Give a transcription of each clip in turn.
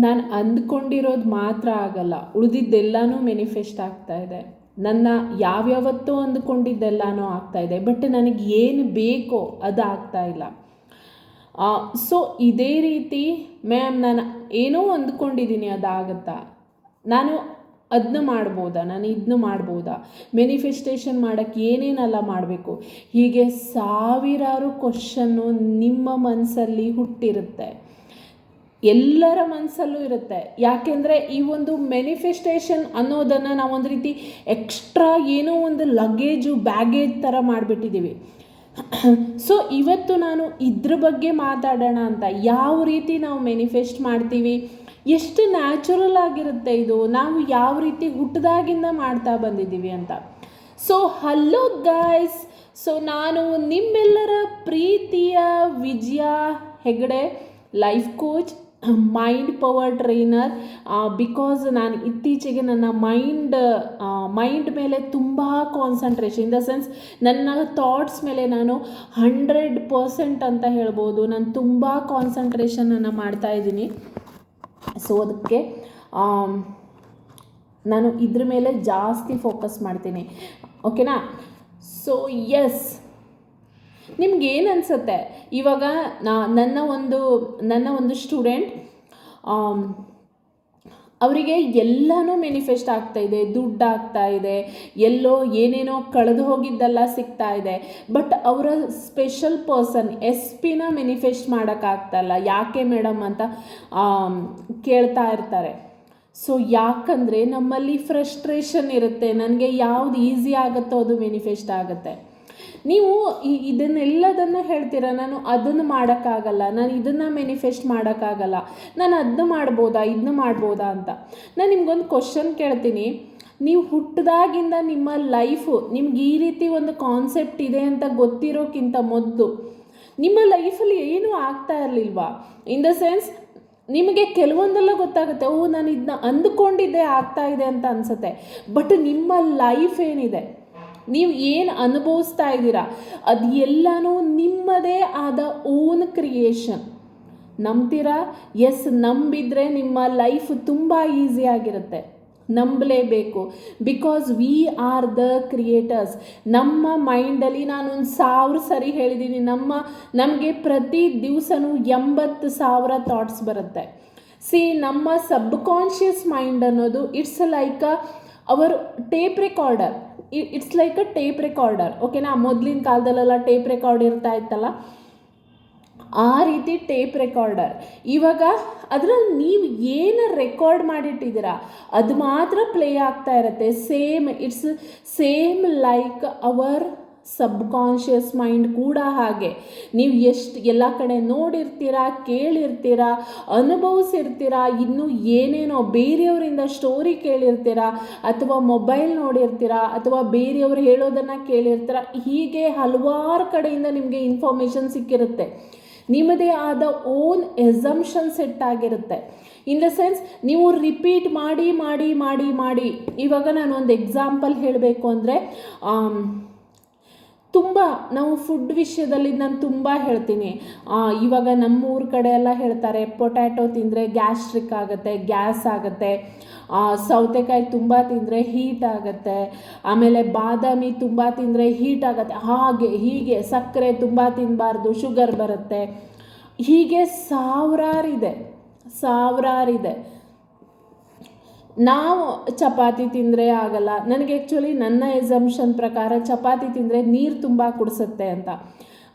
ನಾನು ಅಂದ್ಕೊಂಡಿರೋದು ಮಾತ್ರ ಆಗಲ್ಲ, ಉಳಿದಿದ್ದೆಲ್ಲನೂ ಮ್ಯಾನಿಫೆಸ್ಟ್ ಆಗ್ತಾ ಇದೆ. ನನ್ನ ಯಾವ್ಯಾವತ್ತೋ ಅಂದ್ಕೊಂಡಿದ್ದೆಲ್ಲನೂ ಆಗ್ತಾ ಇದೆ, ಬಟ್ ನನಗೆ ಏನು ಬೇಕೋ ಅದು ಆಗ್ತಾ ಇಲ್ಲ. ಸೊ ಇದೇ ರೀತಿ ಮ್ಯಾಮ್ ನಾನು ಏನೋ ಅಂದ್ಕೊಂಡಿದ್ದೀನಿ, ಅದಾಗತ್ತಾ, ನಾನು ಅದನ್ನ ಮಾಡ್ಬೋದಾ, ನಾನು ಇದನ್ನ ಮಾಡ್ಬೋದಾ, ಮ್ಯಾನಿಫೆಸ್ಟೇಷನ್ ಮಾಡೋಕ್ಕೆ ಏನೇನೆಲ್ಲ ಮಾಡಬೇಕು, ಹೀಗೆ ಸಾವಿರಾರು ಕ್ವಶನ್ನು ನಿಮ್ಮ ಮನಸ್ಸಲ್ಲಿ ಹುಟ್ಟಿರುತ್ತೆ, ಎಲ್ಲರ ಮನಸ್ಸಲ್ಲೂ ಇರುತ್ತೆ. ಯಾಕೆಂದರೆ ಈ ಒಂದು ಮ್ಯಾನಿಫೆಸ್ಟೇಷನ್ ಅನ್ನೋದನ್ನು ನಾವೊಂದು ರೀತಿ ಎಕ್ಸ್ಟ್ರಾ ಏನೋ ಒಂದು ಲಗೇಜು ಬ್ಯಾಗೇಜ್ ಥರ ಮಾಡಿಬಿಟ್ಟಿದ್ದೀವಿ. ಸೊ ಇವತ್ತು ನಾನು ಇದ್ರ ಬಗ್ಗೆ ಮಾತಾಡೋಣ ಅಂತ. ಯಾವ ರೀತಿ ನಾವು ಮ್ಯಾನಿಫೆಸ್ಟ್ ಮಾಡ್ತೀವಿ, ಎಷ್ಟು ನ್ಯಾಚುರಲ್ ಆಗಿರುತ್ತೆ ಇದು, ನಾವು ಯಾವ ರೀತಿ ಹುಟ್ಟಿದಾಗಿಂದ ಮಾಡ್ತಾ ಬಂದಿದ್ದೀವಿ ಅಂತ. ಸೊ ಹಲೋ ಗಾಯ್ಸ್, ಸೊ ನಾನು ನಿಮ್ಮೆಲ್ಲರ ಪ್ರೀತಿಯ Vijaya Hegde, life coach, mind power trainer. Because ನಾನು ಇತ್ತೀಚೆಗೆ ನನ್ನ ಮೈಂಡ್ ಮೇಲೆ ತುಂಬ ಕಾನ್ಸಂಟ್ರೇಷನ್, ಇನ್ ದ ಸೆನ್ಸ್ ನನ್ನ ಥಾಟ್ಸ್ ಮೇಲೆ ನಾನು 100% ಅಂತ ಹೇಳ್ಬೋದು, ನಾನು ತುಂಬ ಕಾನ್ಸಂಟ್ರೇಷನನ್ನು ಮಾಡ್ತಾಯಿದ್ದೀನಿ. ಸೊ ಅದಕ್ಕೆ ನಾನು ಇದ್ರ ಮೇಲೆ ಜಾಸ್ತಿ ಫೋಕಸ್ ಮಾಡ್ತೀನಿ, ಓಕೆನಾ. ಸೊ ಎಸ್, ನಿಮ್ಗೇನು ಅನಿಸುತ್ತೆ ಇವಾಗ ನನ್ನ ಒಂದು ಸ್ಟೂಡೆಂಟ್, ಅವರಿಗೆ ಎಲ್ಲನೂ ಮ್ಯಾನಿಫೆಸ್ಟ್ ಆಗ್ತಾ ಇದೆ, ದುಡ್ಡು ಆಗ್ತಾ ಇದೆ, ಎಲ್ಲೋ ಏನೇನೋ ಕಳೆದು ಹೋಗಿದ್ದೆಲ್ಲ ಸಿಗ್ತಾ ಇದೆ, ಬಟ್ ಅವರ ಸ್ಪೆಷಲ್ ಪರ್ಸನ್ SP ಮ್ಯಾನಿಫೆಸ್ಟ್ ಮಾಡೋಕ್ಕಾಗ್ತಾಯಿಲ್ಲ. ಯಾಕೆ ಮೇಡಮ್ ಅಂತ ಕೇಳ್ತಾ ಇರ್ತಾರೆ. ಸೊ ಯಾಕಂದರೆ ನಮ್ಮಲ್ಲಿ ಫ್ರಸ್ಟ್ರೇಷನ್ ಇರುತ್ತೆ, ನನಗೆ ಯಾವುದು ಈಸಿ ಆಗುತ್ತೋ ಅದು ಮ್ಯಾನಿಫೆಸ್ಟ್ ಆಗುತ್ತೆ. ನೀವು ಇದನ್ನೆಲ್ಲದನ್ನು ಹೇಳ್ತೀರಾ, ನಾನು ಅದನ್ನು ಮಾಡೋಕ್ಕಾಗಲ್ಲ, ನಾನು ಇದನ್ನು ಮ್ಯಾನಿಫೆಸ್ಟ್ ಮಾಡೋಕ್ಕಾಗಲ್ಲ, ನಾನು ಅದನ್ನ ಮಾಡ್ಬೋದಾ, ಇದನ್ನ ಮಾಡ್ಬೋದಾ ಅಂತ. ನಾನು ನಿಮ್ಗೊಂದು ಕ್ವಶನ್ ಕೇಳ್ತೀನಿ. ನೀವು ಹುಟ್ಟಿದಾಗಿಂದ ನಿಮ್ಮ ಲೈಫು ನಿಮ್ಗೆ ಈ ರೀತಿ ಒಂದು ಕಾನ್ಸೆಪ್ಟ್ ಇದೆ ಅಂತ ಗೊತ್ತಿರೋಕ್ಕಿಂತ ಮೊದಲು ನಿಮ್ಮ ಲೈಫಲ್ಲಿ ಏನೂ ಆಗ್ತಾ ಇರಲಿಲ್ವಾ? ಇನ್ ದ ಸೆನ್ಸ್ ನಿಮಗೆ ಕೆಲವೊಂದೆಲ್ಲ ಗೊತ್ತಾಗುತ್ತೆ, ನಾನು ಇದನ್ನ ಅಂದುಕೊಂಡಿದ್ದೆ ಆಗ್ತಾ ಇದೆ ಅಂತ ಅನಿಸುತ್ತೆ, ಬಟ್ ನಿಮ್ಮ ಲೈಫ್ ಏನಿದೆ, ನೀವು ಏನು ಅನುಭವಿಸ್ತಾ ಇದ್ದೀರಾ, ಅದು ಎಲ್ಲನೂ ನಿಮ್ಮದೇ ಆದ ಓನ್ ಕ್ರಿಯೇಷನ್. ನಂಬ್ತೀರಾ? ಎಸ್, ನಂಬಿದರೆ ನಿಮ್ಮ ಲೈಫ್ ತುಂಬ ಈಸಿಯಾಗಿರುತ್ತೆ. ನಂಬಲೇಬೇಕು, because we are the creators. ನಮ್ಮ ಮೈಂಡಲ್ಲಿ ನಾನು 1000 ಸರಿ ಹೇಳಿದ್ದೀನಿ, ನಮಗೆ ಪ್ರತಿ ದಿವಸನೂ 80,000 ಥಾಟ್ಸ್ ಬರುತ್ತೆ. ನಮ್ಮ ಸಬ್ಕಾನ್ಷಿಯಸ್ ಮೈಂಡ್ ಅನ್ನೋದು it's like our tape recorder. It's like a tape recorder, ಓಕೆನಾ. ಮೊದಲಿನ ಕಾಲದಲ್ಲೆಲ್ಲ ಟೇಪ್ ರೆಕಾರ್ಡ್ ಇರ್ತಾ ಇತ್ತಲ್ಲ, ಆ ರೀತಿ ಟೇಪ್ ರೆಕಾರ್ಡರ್. ಇವಾಗ ಅದರಲ್ಲಿ ನೀವು ಏನು ರೆಕಾರ್ಡ್ ಮಾಡಿಟ್ಟಿದ್ದೀರಾ ಅದು ಮಾತ್ರ ಪ್ಲೇ ಆಗ್ತಾ ಇರುತ್ತೆ. It's same like our subconscious mind ಕೂಡ ಹಾಗೆ. ನೀವು ಎಷ್ಟು ಎಲ್ಲ ಕಡೆ ನೋಡಿರ್ತೀರಾ, ಕೇಳಿರ್ತೀರಾ, ಅನುಭವಿಸಿರ್ತೀರಾ, ಇನ್ನೂ ಏನೇನೋ ಬೇರೆಯವರಿಂದ ಸ್ಟೋರಿ ಕೇಳಿರ್ತೀರಾ, ಅಥವಾ ಮೊಬೈಲ್ ನೋಡಿರ್ತೀರಾ, ಅಥವಾ ಬೇರೆಯವರು ಹೇಳೋದನ್ನು ಕೇಳಿರ್ತೀರ. ಹೀಗೆ ಹಲವಾರು ಕಡೆಯಿಂದ ನಿಮಗೆ ಇನ್ಫಾರ್ಮೇಷನ್ ಸಿಕ್ಕಿರುತ್ತೆ. ನಿಮ್ಮದೇ ಆದ ಓನ್ ಎಸಂಪ್ಷನ್ ಸೆಟ್ ಆಗಿರುತ್ತೆ. ಇನ್ ದ ಸೆನ್ಸ್ ನೀವು ರಿಪೀಟ್ ಮಾಡಿ ಮಾಡಿ ಮಾಡಿ ಮಾಡಿ. ಇವಾಗ ನಾನು ಒಂದು ಎಕ್ಸಾಂಪಲ್ ಹೇಳಬೇಕು ಅಂದರೆ, ತುಂಬ ನಾವು ಫುಡ್ ವಿಷಯದಲ್ಲಿ ನಾನು ತುಂಬ ಹೇಳ್ತೀನಿ. ಇವಾಗ ನಮ್ಮೂರ ಕಡೆ ಎಲ್ಲ ಹೇಳ್ತಾರೆ, ಪೊಟ್ಯಾಟೊ ತಿಂದರೆ ಗ್ಯಾಸ್ಟ್ರಿಕ್ ಆಗುತ್ತೆ, ಗ್ಯಾಸ್ ಆಗುತ್ತೆ, ಸೌತೆಕಾಯಿ ತುಂಬ ತಿಂದರೆ ಹೀಟ್ ಆಗುತ್ತೆ, ಆಮೇಲೆ ಬಾದಾಮಿ ತುಂಬ ತಿಂದರೆ ಹೀಟ್ ಆಗುತ್ತೆ, ಹಾಗೆ ಹೀಗೆ ಸಕ್ಕರೆ ತುಂಬ ತಿನ್ನಬಾರ್ದು, ಶುಗರ್ ಬರುತ್ತೆ, ಹೀಗೆ ಸಾವಿರಾರಿದೆ. ನಾವು ಚಪಾತಿ ತಿಂದರೆ ಆಗಲ್ಲ. ನನಗೆ ಆ್ಯಕ್ಚುಲಿ ನನ್ನ ಎಸಂಪ್ಷನ್ ಪ್ರಕಾರ ಚಪಾತಿ ತಿಂದರೆ ನೀರು ತುಂಬ ಕುಡಿಸುತ್ತೆ ಅಂತ.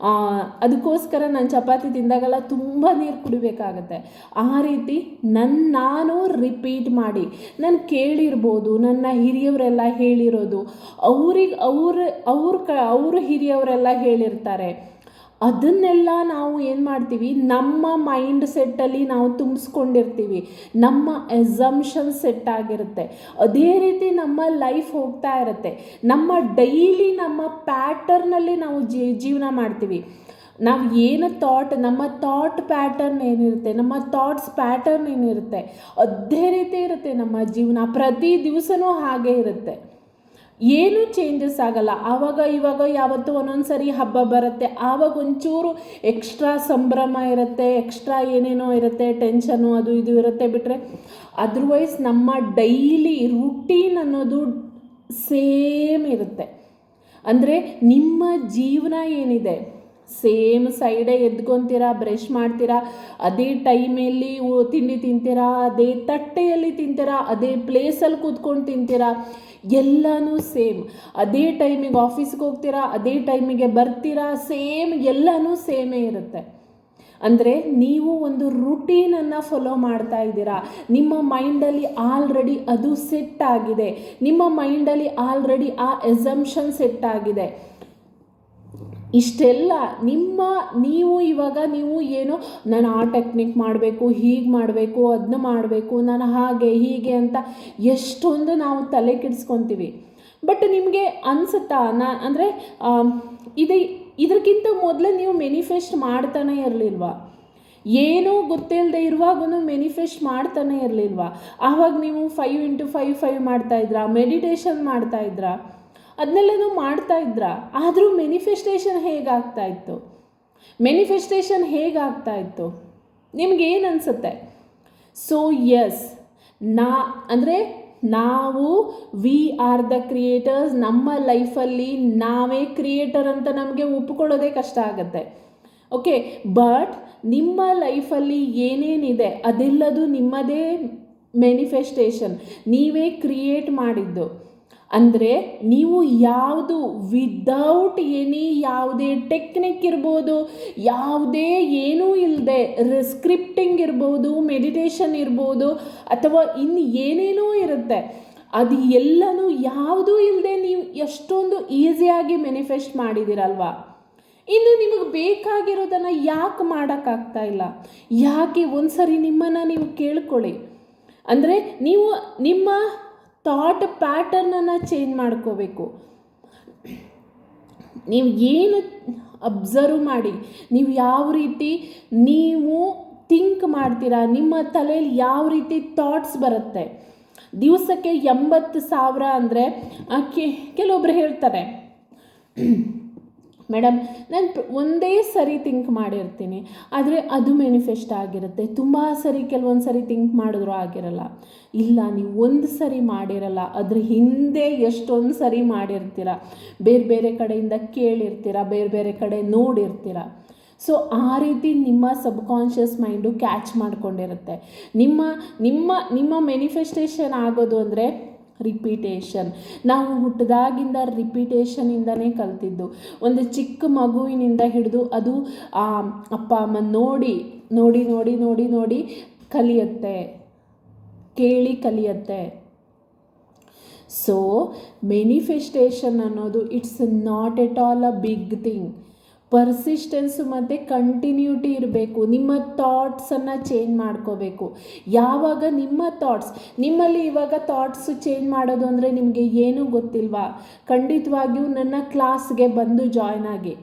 ಅದಕ್ಕೋಸ್ಕರ ನಾನು ಚಪಾತಿ ತಿಂದಾಗೆಲ್ಲ ತುಂಬ ನೀರು ಕುಡಿಬೇಕಾಗತ್ತೆ. ಆ ರೀತಿ ನಾನು ರಿಪೀಟ್ ಮಾಡಿ, ನಾನು ಕೇಳಿರ್ಬೋದು, ನನ್ನ ಹಿರಿಯವರೆಲ್ಲ ಹೇಳಿರೋದು, ಅವರು ಹಿರಿಯವರೆಲ್ಲ ಹೇಳಿರ್ತಾರೆ. ಅದನ್ನೆಲ್ಲ ನಾವು ಏನು ಮಾಡ್ತೀವಿ, ನಮ್ಮ ಮೈಂಡ್ ಸೆಟ್ಟಲ್ಲಿ ನಾವು ತುಂಬಿಸ್ಕೊಂಡಿರ್ತೀವಿ, ನಮ್ಮ ಎಸಂಪ್ಷನ್ ಸೆಟ್ ಆಗಿರುತ್ತೆ. ಅದೇ ರೀತಿ ನಮ್ಮ ಲೈಫ್ ಹೋಗ್ತಾ ಇರುತ್ತೆ. ನಮ್ಮ ಡೈಲಿ ನಮ್ಮ ಪ್ಯಾಟರ್ನಲ್ಲಿ ನಾವು ಜೀವನ ಮಾಡ್ತೀವಿ. ನಾವು ಏನು ನಮ್ಮ ಥಾಟ್ ಪ್ಯಾಟರ್ನ್ ಏನಿರುತ್ತೆ, ನಮ್ಮ ಥಾಟ್ಸ್ ಪ್ಯಾಟರ್ನ್ ಏನಿರುತ್ತೆ, ಅದೇ ರೀತಿ ಇರುತ್ತೆ ನಮ್ಮ ಜೀವನ. ಪ್ರತಿ ದಿವಸನೂ ಹಾಗೆ ಇರುತ್ತೆ. ಏನೂ ಚೇಂಜಸ್ ಆಗಲ್ಲ. ಆವಾಗ ಇವಾಗ ಯಾವತ್ತೂ ಒಂದೊಂದು ಸರಿ ಹಬ್ಬ ಬರುತ್ತೆ, ಆವಾಗ ಒಂಚೂರು ಎಕ್ಸ್ಟ್ರಾ ಸಂಭ್ರಮ ಇರುತ್ತೆ, ಎಕ್ಸ್ಟ್ರಾ ಏನೇನೋ ಇರುತ್ತೆ, ಟೆನ್ಷನು ಅದು ಇದು ಇರುತ್ತೆ. ಬಿಟ್ಟರೆ ಅದರ್ವೈಸ್ ನಮ್ಮ ಡೈಲಿ ರುಟೀನ್ ಅನ್ನೋದು ಸೇಮ್ ಇರುತ್ತೆ. ಅಂದರೆ ನಿಮ್ಮ ಜೀವನ ಏನಿದೆ ಸೇಮ್ ಸೈಡೇ ಎದ್ಕೊತೀರಾ, ಬ್ರಷ್ ಮಾಡ್ತೀರಾ, ಅದೇ ಟೈಮಲ್ಲಿ ತಿಂಡಿ ತಿಂತೀರಾ, ಅದೇ ತಟ್ಟೆಯಲ್ಲಿ ತಿಂತೀರಾ, ಅದೇ ಪ್ಲೇಸಲ್ಲಿ ಕೂತ್ಕೊಂಡು ತಿಂತೀರಾ, ಎಲ್ಲನೂ ಸೇಮ್. ಅದೇ ಟೈಮಿಗೆ ಆಫೀಸ್ಗೆ ಹೋಗ್ತೀರಾ, ಅದೇ ಟೈಮಿಗೆ ಬರ್ತೀರಾ, ಸೇಮ್, ಎಲ್ಲನೂ ಸೇಮೇ ಇರುತ್ತೆ. ಅಂದರೆ ನೀವು ಒಂದು ರುಟೀನನ್ನು ಫಾಲೋ ಮಾಡ್ತಾ ಇದ್ದೀರಾ. ನಿಮ್ಮ ಮೈಂಡಲ್ಲಿ ಆಲ್ರೆಡಿ ಅದು ಸೆಟ್ ಆಗಿದೆ. ನಿಮ್ಮ ಮೈಂಡಲ್ಲಿ ಆಲ್ರೆಡಿ ಆ ಎಸಂಪ್ಷನ್ ಸೆಟ್ ಆಗಿದೆ. ಇಷ್ಟೆಲ್ಲ ನೀವು ಇವಾಗ ಏನೋ ನಾನು ಆ ಟೆಕ್ನಿಕ್ ಮಾಡಬೇಕು, ಹೀಗೆ ಮಾಡಬೇಕು, ಅದನ್ನ ಮಾಡಬೇಕು, ನಾನು ಹಾಗೆ ಹೀಗೆ ಅಂತ ಎಷ್ಟೊಂದು ನಾವು ತಲೆ ಕೆಡಿಸ್ಕೊತೀವಿ. ಬಟ್ ನಿಮಗೆ ಅನಿಸುತ್ತಾ ಅಂದರೆ ಇದಕ್ಕಿಂತ ಮೊದಲೇ ನೀವು ಮೆನಿಫೆಸ್ಟ್ ಮಾಡ್ತಾನೆ ಇರಲಿಲ್ವಾ? ಏನೂ ಗೊತ್ತಿಲ್ಲದೆ ಇರುವಾಗೂ ಮೆನಿಫೆಸ್ಟ್ ಮಾಡ್ತಾನೆ ಇರಲಿಲ್ವಾ? ಆವಾಗ ನೀವು 5x5 ಮಾಡ್ತಾಯಿದ್ರಾ, ಮೆಡಿಟೇಷನ್ ಮಾಡ್ತಾಯಿದ್ರಾ, ಅದನ್ನೆಲ್ಲನೂ ಮಾಡ್ತಾ ಇದ್ರಾ? ಆದರೂ ಮೆನಿಫೆಸ್ಟೇಷನ್ ಹೇಗಾಗ್ತಾ ಇತ್ತು? ನಿಮಗೇನು ಅನಿಸುತ್ತೆ? ಸೊ ಎಸ್, ನಾವು ವಿ ಆರ್ ದ ಕ್ರಿಯೇಟರ್ಸ್. ನಮ್ಮ ಲೈಫಲ್ಲಿ ನಾವೇ ಕ್ರಿಯೇಟರ್ ಅಂತ ನಮಗೆ ಒಪ್ಕೊಳ್ಳೋದೇ ಕಷ್ಟ ಆಗುತ್ತೆ. ಓಕೆ, ಬಟ್ ನಿಮ್ಮ ಲೈಫಲ್ಲಿ ಏನೇನಿದೆ ಅದೆಲ್ಲದು ನಿಮ್ಮದೇ ಮ್ಯಾನಿಫೆಸ್ಟೇಷನ್, ನೀವೇ ಕ್ರಿಯೇಟ್ ಮಾಡಿದ್ದು. ಅಂದರೆ ನೀವು ಯಾವುದು ವಿದೌಟ್ ಯಾವುದೇ ಟೆಕ್ನಿಕ್ ಇರ್ಬೋದು, ಯಾವುದೇ ಏನೂ ಇಲ್ಲದೆ ಸ್ಕ್ರಿಪ್ಟಿಂಗ್ ಇರ್ಬೋದು, ಮೆಡಿಟೇಷನ್ ಇರ್ಬೋದು, ಅಥವಾ ಇನ್ನು ಏನೇನೋ ಇರುತ್ತೆ, ಅದು ಎಲ್ಲನೂ ಯಾವುದೂ ಇಲ್ಲದೆ ನೀವು ಎಷ್ಟೊಂದು ಈಸಿಯಾಗಿ ಮ್ಯಾನಿಫೆಸ್ಟ್ ಮಾಡಿದ್ದೀರಲ್ವಾ? ಇನ್ನು ನಿಮಗೆ ಬೇಕಾಗಿರೋದನ್ನು ಯಾಕೆ ಮಾಡೋಕ್ಕಾಗ್ತಾ ಇಲ್ಲ? ಯಾಕೆ? ಒಂದು ಸರಿ ನಿಮ್ಮನ್ನು ನೀವು ಕೇಳ್ಕೊಳ್ಳಿ. ಅಂದರೆ ನೀವು ನಿಮ್ಮ ಥಾಟ್ ಪ್ಯಾಟರ್ನನ್ನು ಚೇಂಜ್ ಮಾಡ್ಕೋಬೇಕು. ನೀವು ಏನು ಅಬ್ಸರ್ವ್ ಮಾಡಿ, ನೀವು ಯಾವ ರೀತಿ ನೀವು ಥಿಂಕ್ ಮಾಡ್ತೀರಾ, ನಿಮ್ಮ ತಲೆಯಲ್ಲಿ ಯಾವ ರೀತಿ ಥಾಟ್ಸ್ ಬರುತ್ತೆ. ದಿವಸಕ್ಕೆ 80,000 ಅಂದರೆ ಕೆಲವೊಬ್ರು ಹೇಳ್ತಾರೆ, ಮೇಡಮ್ ನಾನು ಒಂದೇ ಸರಿ ಥಿಂಕ್ ಮಾಡಿರ್ತೀನಿ, ಆದರೆ ಅದು ಮ್ಯಾನಿಫೆಸ್ಟ್ ಆಗಿರುತ್ತೆ. ತುಂಬ ಸರಿ ಕೆಲವೊಂದು ಸರಿ ಥಿಂಕ್ ಮಾಡಿದ್ರೂ ಆಗಿರಲ್ಲ. ಇಲ್ಲ, ನೀವು ಒಂದು ಸರಿ ಮಾಡಿರಲ್ಲ, ಅದ್ರ ಹಿಂದೆ ಎಷ್ಟೊಂದು ಸರಿ ಮಾಡಿರ್ತೀರ, ಬೇರೆ ಬೇರೆ ಕಡೆಯಿಂದ ಕೇಳಿರ್ತೀರ, ಬೇರೆ ಬೇರೆ ಕಡೆ ನೋಡಿರ್ತೀರ. ಸೊ ಆ ರೀತಿ ನಿಮ್ಮ ಸಬ್ಕಾನ್ಷಿಯಸ್ ಮೈಂಡು ಕ್ಯಾಚ್ ಮಾಡ್ಕೊಂಡಿರುತ್ತೆ. ನಿಮ್ಮ ಮ್ಯಾನಿಫೆಸ್ಟೇಷನ್ ಆಗೋದು ಅಂದರೆ ರಿಪೀಟೇಷನ್. ನಾವು ಹುಟ್ಟಿದಾಗಿಂದ ರಿಪೀಟೇಷನಿಂದನೇ ಕಲ್ತಿದ್ದು. ಒಂದು ಚಿಕ್ಕ ಮಗುವಿನಿಂದ ಹಿಡಿದು ಅದು ಅಪ್ಪ ಅಮ್ಮ ನೋಡಿ ನೋಡಿ ನೋಡಿ ನೋಡಿ ನೋಡಿ ಕಲಿಯುತ್ತೆ, ಕೇಳಿ ಕಲಿಯುತ್ತೆ. ಸೊ ಮ್ಯಾನಿಫೆಸ್ಟೇಷನ್ ಅನ್ನೋದು it's not at all a big thing. Persistence ಮತ್ತು ಕಂಟಿನ್ಯೂಟಿ ಇರಬೇಕು. ನಿಮ್ಮ ಥಾಟ್ಸನ್ನು ಚೇಂಜ್ ಮಾಡ್ಕೋಬೇಕು. ಯಾವಾಗ ನಿಮ್ಮ ನಿಮ್ಮಲ್ಲಿ ಇವಾಗ ಥಾಟ್ಸು ಚೇಂಜ್ ಮಾಡೋದು ಅಂದರೆ ನಿಮಗೆ ಏನೂ ಗೊತ್ತಿಲ್ವಾ? ಖಂಡಿತವಾಗಿಯೂ ನನ್ನ ಕ್ಲಾಸ್ಗೆ ಬಂದು ಜಾಯ್ನ್ ಆಗಿ.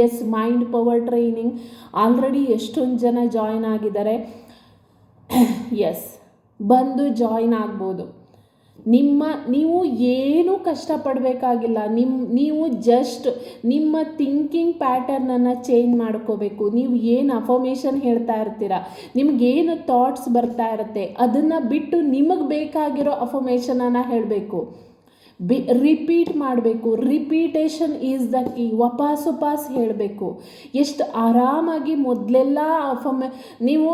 Yes, mind power training already ಎಷ್ಟೊಂದು ಜನ ಜಾಯ್ನ್ ಆಗಿದ್ದಾರೆ. ಎಸ್, ಬಂದು ಜಾಯ್ನ್ ಆಗ್ಬೋದು. ನೀವು ಏನೂ ಕಷ್ಟಪಡಬೇಕಾಗಿಲ್ಲ. ನೀವು ಜಸ್ಟ್ ನಿಮ್ಮ ಥಿಂಕಿಂಗ್ ಪ್ಯಾಟರ್ನನ್ನು ಚೇಂಜ್ ಮಾಡ್ಕೋಬೇಕು. ನೀವು ಏನು ಅಫರ್ಮೇಷನ್ ಹೇಳ್ತಾ ಇರ್ತೀರ, ನಿಮಗೇನು ಥಾಟ್ಸ್ ಬರ್ತಾ ಇರುತ್ತೆ, ಅದನ್ನು ಬಿಟ್ಟು ನಿಮಗೆ ಬೇಕಾಗಿರೋ ಅಫರ್ಮೇಷನನ್ನು ಹೇಳಬೇಕು. ರಿಪೀಟ್ ಮಾಡಬೇಕು. Repetition is the key. ವಾಪಸ್ ಹೇಳಬೇಕು. ಎಷ್ಟು ಆರಾಮಾಗಿ ಮೊದಲೆಲ್ಲ ನೀವು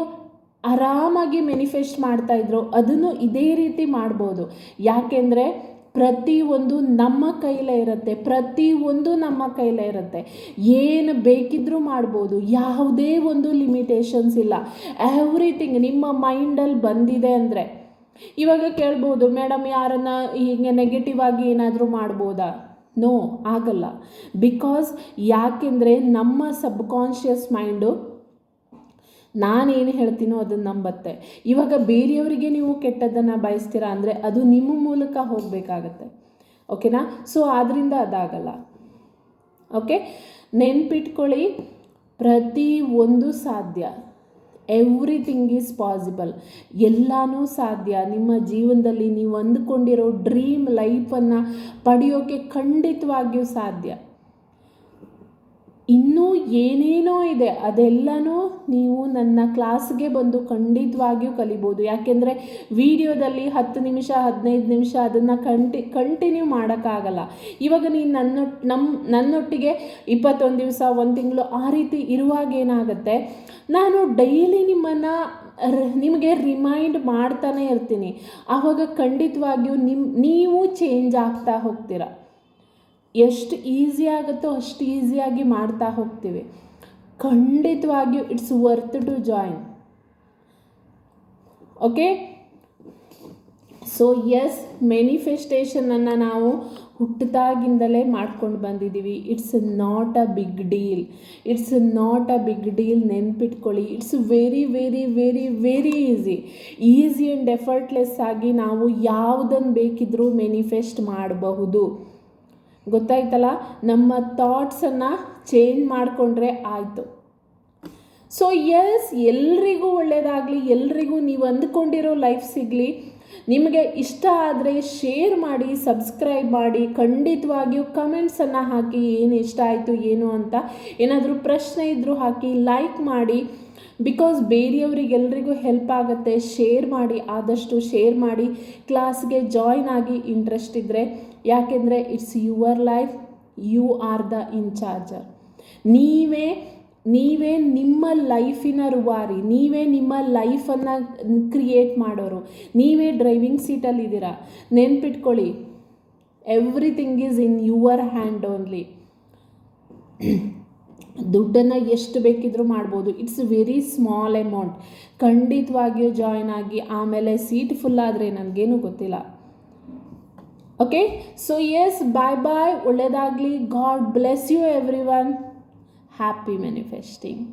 ಆರಾಮಾಗಿ ಮ್ಯಾನಿಫೆಸ್ಟ್ ಮಾಡ್ತಾಯಿದ್ರು, ಅದನ್ನು ಇದೇ ರೀತಿ ಮಾಡ್ಬೋದು. ಯಾಕೆಂದರೆ ಪ್ರತಿಯೊಂದು ನಮ್ಮ ಕೈಲೇ ಇರುತ್ತೆ. ಏನು ಬೇಕಿದ್ರೂ ಮಾಡ್ಬೋದು. ಯಾವುದೇ ಒಂದು ಲಿಮಿಟೇಷನ್ಸ್ ಇಲ್ಲ. ಎವ್ರಿಥಿಂಗ್ ನಿಮ್ಮ ಮೈಂಡಲ್ಲಿ ಬಂದಿದೆ ಅಂದರೆ. ಇವಾಗ ಕೇಳ್ಬೋದು, ಮೇಡಮ್ ಯಾರನ್ನ ಹೀಗೆ ನೆಗೆಟಿವ್ ಆಗಿ ಏನಾದರೂ ಮಾಡ್ಬೋದಾ? ನೋ, ಆಗಲ್ಲ. ಬಿಕಾಸ್ ಯಾಕೆಂದರೆ ನಮ್ಮ ಸಬ್ಕಾನ್ಷಿಯಸ್ ಮೈಂಡು ನಾನೇನು ಹೇಳ್ತೀನೋ ಅದನ್ನು ನಂಬತ್ತೆ. ಇವಾಗ ಬೇರೆಯವರಿಗೆ ನೀವು ಕೆಟ್ಟದ್ದನ್ನು ಬಯಸ್ತೀರಾ ಅಂದರೆ ಅದು ನಿಮ್ಮ ಮೂಲಕ ಹೋಗಬೇಕಾಗತ್ತೆ. ಓಕೆನಾ? ಸೊ ಆದ್ದರಿಂದ ಅದಾಗಲ್ಲ. ಓಕೆ, ನೆನ್ಪಿಟ್ಕೊಳ್ಳಿ, ಪ್ರತಿಯೊಂದು ಸಾಧ್ಯ. Everything is possible. ಎಲ್ಲನೂ ಸಾಧ್ಯ. ನಿಮ್ಮ ಜೀವನದಲ್ಲಿ ನೀವು ಅಂದುಕೊಂಡಿರೋ ಡ್ರೀಮ್ ಲೈಫನ್ನು ಪಡೆಯೋಕ್ಕೆ ಖಂಡಿತವಾಗಿಯೂ ಸಾಧ್ಯ. ಇನ್ನೂ ಏನೇನೋ ಇದೆ, ಅದೆಲ್ಲನೂ ನೀವು ನನ್ನ ಕ್ಲಾಸ್ಗೆ ಬಂದು ಖಂಡಿತವಾಗಿಯೂ ಕಲಿಬೋದು. ಯಾಕೆಂದರೆ ವಿಡಿಯೋದಲ್ಲಿ 10 ನಿಮಿಷ 15 ನಿಮಿಷ ಅದನ್ನು ಕಂಟಿನ್ಯೂ ಮಾಡೋಕ್ಕಾಗಲ್ಲ. ಇವಾಗ ನೀನು ನನ್ನೊಟ್ಟಿಗೆ 21 ದಿವಸ 1 ತಿಂಗಳು ಆ ರೀತಿ ಇರುವಾಗ ಏನಾಗುತ್ತೆ, ನಾನು ಡೈಲಿ ನಿಮಗೆ ರಿಮೈಂಡ್ ಮಾಡ್ತಾನೆ ಇರ್ತೀನಿ. ಆವಾಗ ಖಂಡಿತವಾಗಿಯೂ ನೀವು ಚೇಂಜ್ ಆಗ್ತಾ ಹೋಗ್ತೀರ. ಎಷ್ಟು ಈಸಿ ಆಗುತ್ತೋ ಅಷ್ಟು ಈಸಿಯಾಗಿ ಮಾಡ್ತಾ ಹೋಗ್ತೀವಿ. ಖಂಡಿತವಾಗಿಯೂ it's worth to join. Okay, so yes, ಮ್ಯಾನಿಫೆಸ್ಟೇಷನನ್ನು ನಾವು ಹುಟ್ಟಿದಾಗಿಂದಲೇ ಮಾಡ್ಕೊಂಡು ಬಂದಿದ್ದೀವಿ. It's not a big deal. It's not a big deal. ನೆನ್ಪಿಟ್ಕೊಳ್ಳಿ, it's very very very very easy and effortless ಆಗಿ ನಾವು ಯಾವುದನ್ನು ಬೇಕಿದ್ರೂ ಮ್ಯಾನಿಫೆಸ್ಟ್ ಮಾಡಬಹುದು. ಗೊತ್ತಾಯ್ತಲ್ಲ? ನಮ್ಮ ಥಾಟ್ಸನ್ನು ಚೇಂಜ್ ಮಾಡಿಕೊಂಡ್ರೆ ಆಯಿತು. ಸೊ ಎಸ್, ಎಲ್ರಿಗೂ ಒಳ್ಳೆಯದಾಗಲಿ, ಎಲ್ರಿಗೂ ನೀವು ಅಂದ್ಕೊಂಡಿರೋ ಲೈಫ್ ಸಿಗಲಿ. ನಿಮಗೆ ಇಷ್ಟ ಆದರೆ ಶೇರ್ ಮಾಡಿ, ಸಬ್ಸ್ಕ್ರೈಬ್ ಮಾಡಿ, ಖಂಡಿತವಾಗಿಯೂ ಕಮೆಂಟ್ಸನ್ನು ಹಾಕಿ, ಏನು ಇಷ್ಟ ಆಯಿತು ಏನು ಅಂತ. ಏನಾದರೂ ಪ್ರಶ್ನೆ ಇದ್ದರೂ ಹಾಕಿ, ಲೈಕ್ ಮಾಡಿ. ಬಿಕಾಸ್ ಬೇರೆಯವರಿಗೆಲ್ರಿಗೂ ಹೆಲ್ಪ್ ಆಗುತ್ತೆ. ಶೇರ್ ಮಾಡಿ, ಆದಷ್ಟು ಶೇರ್ ಮಾಡಿ. ಕ್ಲಾಸ್ಗೆ ಜಾಯ್ನ್ ಆಗಿ ಇಂಟ್ರೆಸ್ಟ್ ಇದ್ದರೆ, ಯಾಕೆಂದರೆ it's your life, you are the in charger. ನೀವೇ ನಿಮ್ಮ ಲೈಫಿನ ರೂವಾರಿ, ನೀವೇ ನಿಮ್ಮ ಲೈಫನ್ನು ಕ್ರಿಯೇಟ್ ಮಾಡೋರು, ನೀವೇ ಡ್ರೈವಿಂಗ್ ಸೀಟಲ್ಲಿದ್ದೀರಾ. ನೆನ್ಪಿಟ್ಕೊಳ್ಳಿ, everything is in your hand only. ದುಡ್ಡನ್ನು ಎಷ್ಟು ಬೇಕಿದ್ರೂ ಮಾಡ್ಬೋದು. It's very small amount. ಖಂಡಿತವಾಗಿಯೂ ಜಾಯ್ನ್ ಆಗಿ. ಆಮೇಲೆ ಸೀಟ್ ಫುಲ್ ಆದರೆ ನನಗೇನು ಗೊತ್ತಿಲ್ಲ. Okay, so yes, bye bye. ಒಳ್ಳೆಯದಾಗಲಿ. God bless you everyone. Happy manifesting.